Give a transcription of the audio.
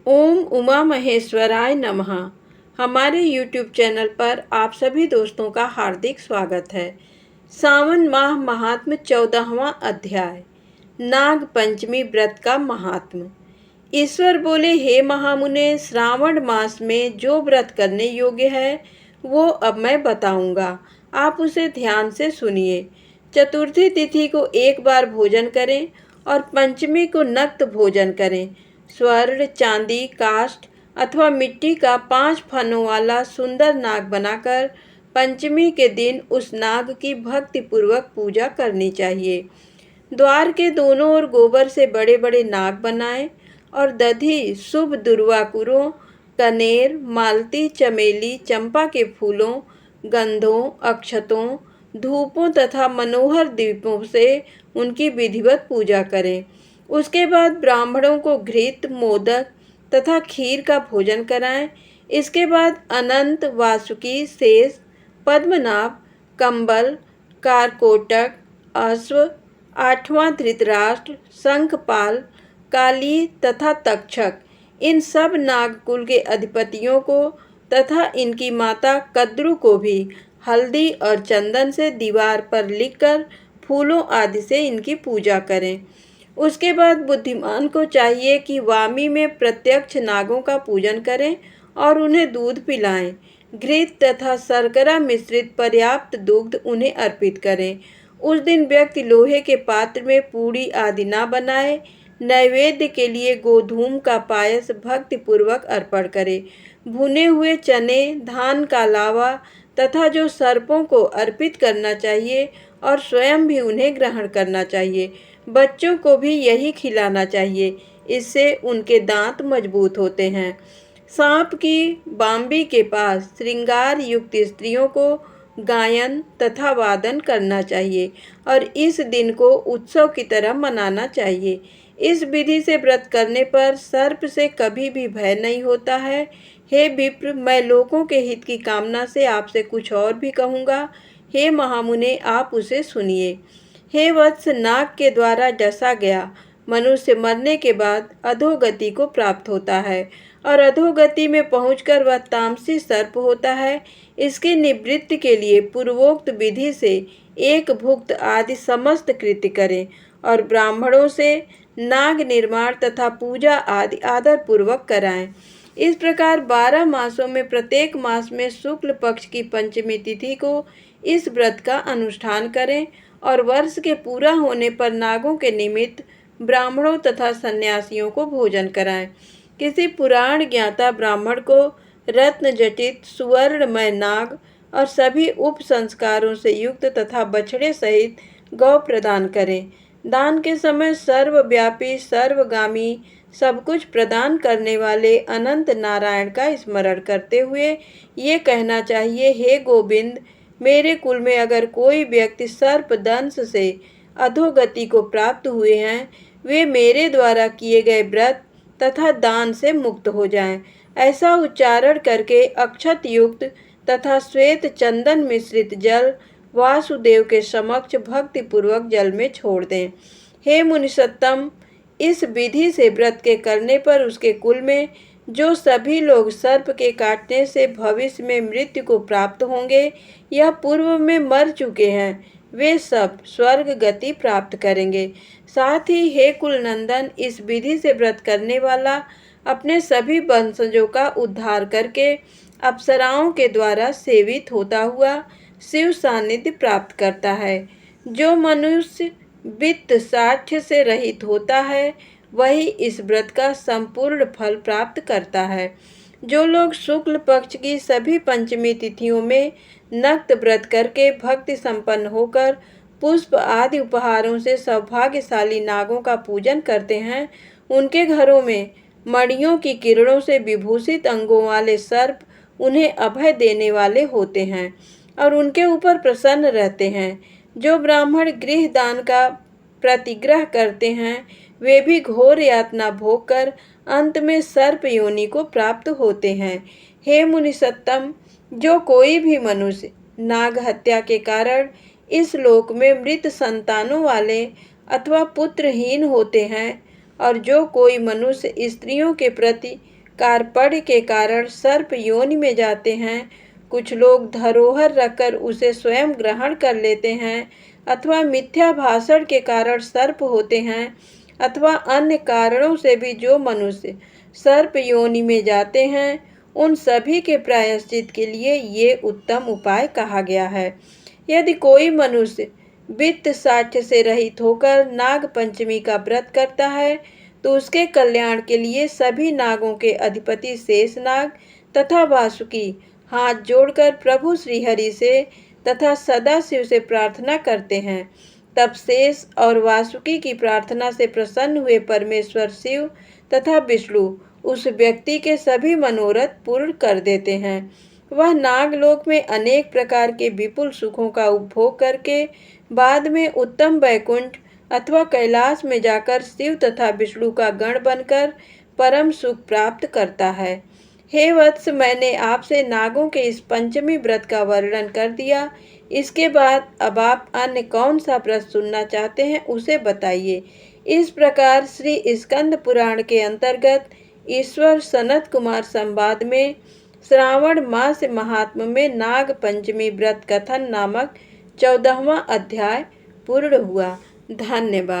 ओम उमा महेश्वराय नमः। हमारे YouTube channel पर आप सभी दोस्तों का हार्दिक स्वागत है। सावन माह महात्म 14वां अध्याय, नाग पंचमी व्रत का महात्म। ईश्वर बोले, हे महामुने, श्रावण मास में जो व्रत करने योग्य है वो अब मैं बताऊंगा, आप उसे ध्यान से सुनिए। चतुर्थी तिथि को एक बार भोजन करें और पंचमी को नक्त भोजन करें। स्वर्ण, चांदी, काष्ठ अथवा मिट्टी का 5 फनों वाला सुंदर नाग बनाकर पंचमी के दिन उस नाग की भक्ति पूर्वक पूजा करनी चाहिए। द्वार के दोनों ओर गोबर से बड़े बड़े नाग बनाएं और दधि, शुभ दुर्वाकुरों, कनेर, मालती, चमेली, चंपा के फूलों, गंधों, अक्षतों, धूपों तथा मनोहर दीपों से उनकी विधिवत पूजा करें। उसके बाद ब्राह्मणों को घृत, मोदक तथा खीर का भोजन कराएं। इसके बाद अनंत, वासुकी, शेष, पद्मनाभ, कंबल, कारकोटक, अश्व, 8वां धृतराष्ट्र, शंखपाल, काली तथा तक्षक, इन सब नागकुल के अधिपतियों को तथा इनकी माता कद्रु को भी हल्दी और चंदन से दीवार पर लिखकर फूलों आदि से इनकी पूजा करें। उसके बाद बुद्धिमान को चाहिए कि वामी में प्रत्यक्ष नागों का पूजन करें और उन्हें दूध पिलाएं। घृत तथा शर्करा मिश्रित पर्याप्त दुग्ध उन्हें अर्पित करें। उस दिन व्यक्ति लोहे के पात्र में पूड़ी आदि न बनाए। नैवेद्य के लिए गोधूम का पायस भक्ति पूर्वक अर्पण करे। भुने हुए चने, धान का लावा तथा जो सर्पों को अर्पित करना चाहिए और स्वयं भी उन्हें ग्रहण करना चाहिए। बच्चों को भी यही खिलाना चाहिए, इससे उनके दांत मजबूत होते हैं। सांप की बाम्बी के पास श्रृंगार युक्त स्त्रियों को गायन तथा वादन करना चाहिए और इस दिन को उत्सव की तरह मनाना चाहिए। इस विधि से व्रत करने पर सर्प से कभी भी भय नहीं होता है। हे विप्र, मैं लोगों के हित की कामना से आपसे कुछ और भी कहूँगा। हे महामुने, आप उसे सुनिए। हे वत्स, नाग के द्वारा डसा गया मनुष्य मरने के बाद अधोगति को प्राप्त होता है और अधोगति में पहुंचकर वह तामसी सर्प होता है। इसके निवृत्ति के लिए पूर्वोक्त विधि से एक भुक्त आदि समस्त कृत्य करें और ब्राह्मणों से नाग निर्माण तथा पूजा आदि आदर पूर्वक कराएं। इस प्रकार 12 मासों में प्रत्येक मास में शुक्ल पक्ष की पंचमी तिथि को इस व्रत का अनुष्ठान करें और वर्ष के पूरा होने पर नागों के निमित्त ब्राह्मणों तथा सन्यासियों को भोजन कराएं। किसी पुराण ज्ञाता ब्राह्मण को रत्न जटित सुवर्णमय नाग और सभी उप संस्कारों से युक्त तथा बछड़े सहित गौ प्रदान करें। दान के समय सर्वव्यापी, सर्वगामी, सब कुछ प्रदान करने वाले अनंत नारायण का स्मरण करते हुए ये कहना चाहिए, हे गोविंद, मेरे कुल में अगर कोई व्यक्ति सर्प दंश से अधोगति को प्राप्त हुए हैं, वे मेरे द्वारा किए गए व्रत तथा दान से मुक्त हो जाएं। ऐसा उच्चारण करके अक्षत युक्त तथा श्वेत चंदन मिश्रित जल वासुदेव के समक्ष भक्ति पूर्वक जल में छोड़ दें। हे मुनिसत्तम, इस विधि से व्रत के करने पर उसके कुल में जो सभी लोग सर्प के काटने से भविष्य में मृत्यु को प्राप्त होंगे या पूर्व में मर चुके हैं, वे सब स्वर्ग गति प्राप्त करेंगे। साथ ही हे कुलनंदन, इस विधि से व्रत करने वाला अपने सभी वंशजों का उद्धार करके अप्सराओं के द्वारा सेवित होता हुआ शिव सानिध्य प्राप्त करता है। जो मनुष्य वित्त साक्ष्य से रहित होता है वही इस व्रत का संपूर्ण फल प्राप्त करता है। जो लोग शुक्ल पक्ष की सभी पंचमी तिथियों में नक्त व्रत करके भक्ति संपन्न होकर पुष्प आदि उपहारों से सौभाग्यशाली नागों का पूजन करते हैं, उनके घरों में मणियों की किरणों से विभूषित अंगों वाले सर्प उन्हें अभय देने वाले होते हैं और उनके ऊपर प्रसन्न रहते हैं। जो ब्राह्मण गृह दान का प्रतिग्रह करते हैं, वे भी घोर यातना भोग कर अंत में सर्प योनि को प्राप्त होते हैं। हे मुनिसत्तम, जो कोई भी मनुष्य नाग हत्या के कारण इस लोक में मृत संतानों वाले अथवा पुत्रहीन होते हैं और जो कोई मनुष्य स्त्रियों के प्रति कार्पण्य के कारण सर्प योनि में जाते हैं, कुछ लोग धरोहर रखकर उसे स्वयं ग्रहण कर लेते हैं, अथवा मिथ्या भाषण के कारण सर्प होते हैं, अथवा अन्य कारणों से भी जो मनुष्य सर्प योनि में जाते हैं, उन सभी के प्रायश्चित के लिए ये उत्तम उपाय कहा गया है। यदि कोई मनुष्य वित्त साक्ष्य से रहित होकर नाग पंचमी का व्रत करता है, तो उसके कल्याण के लिए सभी नागों के अधिपति शेषनाग तथा वासुकी हाथ जोड़कर प्रभु श्रीहरि से तथा सदाशिव से प्रार्थना करते हैं। तब शेष और वासुकी की प्रार्थना से प्रसन्न हुए परमेश्वर शिव तथा विष्णु उस व्यक्ति के सभी मनोरथ पूर्ण कर देते हैं। वह नागलोक में अनेक प्रकार के विपुल सुखों का उपभोग करके बाद में उत्तम वैकुंठ अथवा कैलाश में जाकर शिव तथा विष्णु का गण बनकर परम सुख प्राप्त करता है। हे वत्स, मैंने आपसे नागों के इस पंचमी व्रत का वर्णन कर दिया। इसके बाद अब आप अन्य कौन सा व्रत सुनना चाहते हैं उसे बताइए। इस प्रकार श्री स्कंद पुराण के अंतर्गत ईश्वर सनत कुमार संवाद में श्रावण मास महात्म्य में नाग पंचमी व्रत कथन नामक 14वां अध्याय पूर्ण हुआ। धन्यवाद।